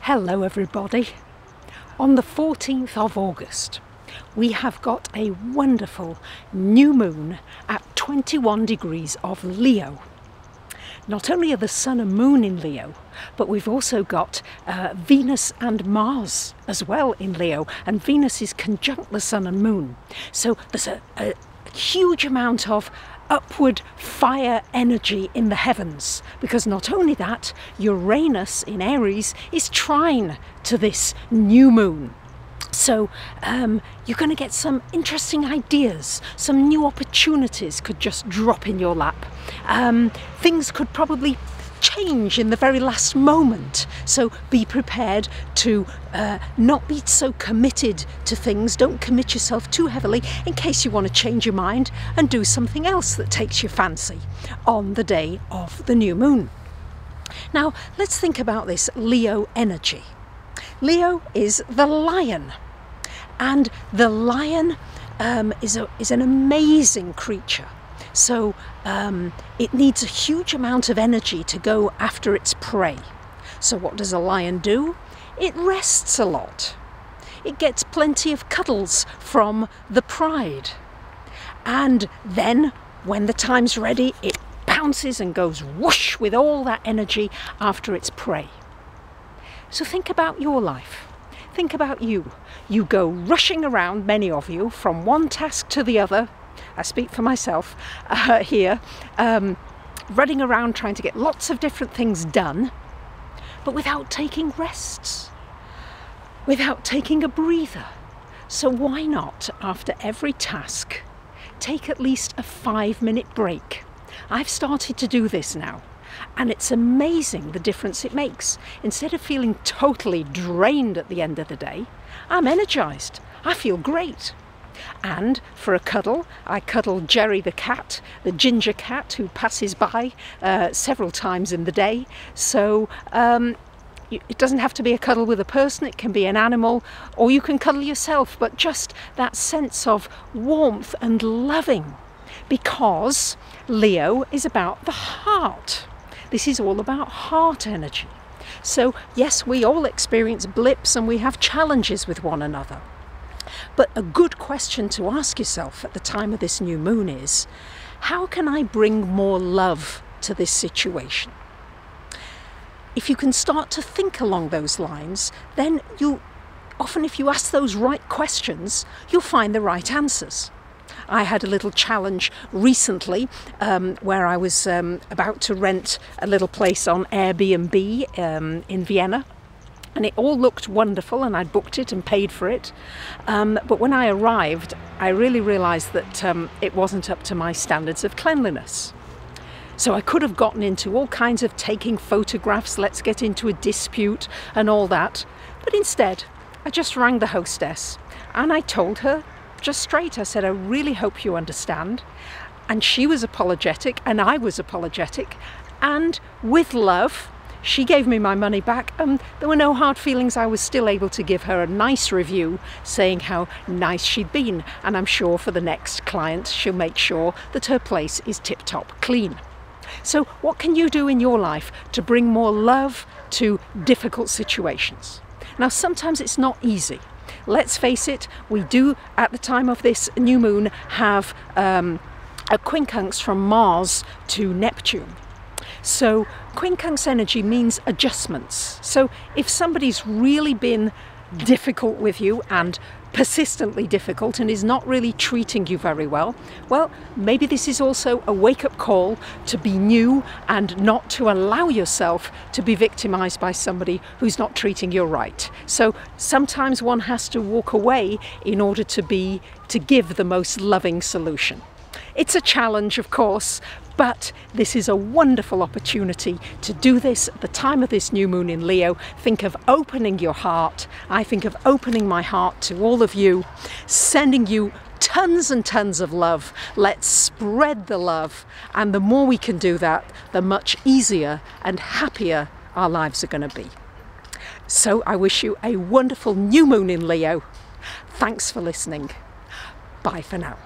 Hello everybody. On the 14th of August we have got a wonderful new moon at 21 degrees of Leo. Not only are the sun and moon in Leo, but we've also got Venus and Mars as well in Leo, and Venus is conjunct the sun and moon. So there's a huge amount of upward fire energy in the heavens, because not only that, Uranus in Aries is trine to this new moon. So you're going to get some interesting ideas, some new opportunities could just drop in your lap. Things could probably change in the very last moment, so be prepared to not be so committed to things. Don't commit yourself too heavily in case you want to change your mind and do something else that takes your fancy on the day of the new moon. Now let's think about this Leo energy. Leo is the lion, and the lion is an amazing creature. So it needs a huge amount of energy to go after its prey. So what does a lion do? It rests a lot. It gets plenty of cuddles from the pride. And then when the time's ready, it bounces and goes whoosh with all that energy after its prey. So think about your life. Think about you. You go rushing around, many of you, from one task to the other. I speak for myself here, running around trying to get lots of different things done, but without taking rests, without taking a breather. So why not, after every task, take at least a 5-minute break? I've started to do this now, and it's amazing the difference it makes. Instead of feeling totally drained at the end of the day, I'm energized. I feel great. And for a cuddle, I cuddle Jerry the cat, the ginger cat who passes by several times in the day. So it doesn't have to be a cuddle with a person, it can be an animal, or you can cuddle yourself, but just that sense of warmth and loving, because Leo is about the heart. This is all about heart energy. So yes, we all experience blips and we have challenges with one another. But a good question to ask yourself at the time of this new moon is, how can I bring more love to this situation? If you can start to think along those lines, then often if you ask those right questions, you'll find the right answers. I had a little challenge recently where I was about to rent a little place on Airbnb in Vienna. And it all looked wonderful, and I'd booked it and paid for it. But when I arrived, I really realised that it wasn't up to my standards of cleanliness. So I could have gotten into all kinds of taking photographs, let's get into a dispute and all that. But instead, I just rang the hostess and I told her just straight. I said, I really hope you understand. And she was apologetic and I was apologetic. And with love, she gave me my money back, and there were no hard feelings. I was still able to give her a nice review saying how nice she'd been, and I'm sure for the next client she'll make sure that her place is tip-top clean. So what can you do in your life to bring more love to difficult situations? Now sometimes it's not easy. Let's face it, we do at the time of this new moon have a quincunx from Mars to Neptune. So quincunx energy means adjustments. So if somebody's really been difficult with you and persistently difficult and is not really treating you very well, well, maybe this is also a wake-up call to be new and not to allow yourself to be victimized by somebody who's not treating you right. So sometimes one has to walk away in order to give the most loving solution. It's a challenge, of course, but this is a wonderful opportunity to do this at the time of this new moon in Leo. Think of opening your heart. I think of opening my heart to all of you, sending you tons and tons of love. Let's spread the love. And the more we can do that, the much easier and happier our lives are going to be. So I wish you a wonderful new moon in Leo. Thanks for listening. Bye for now.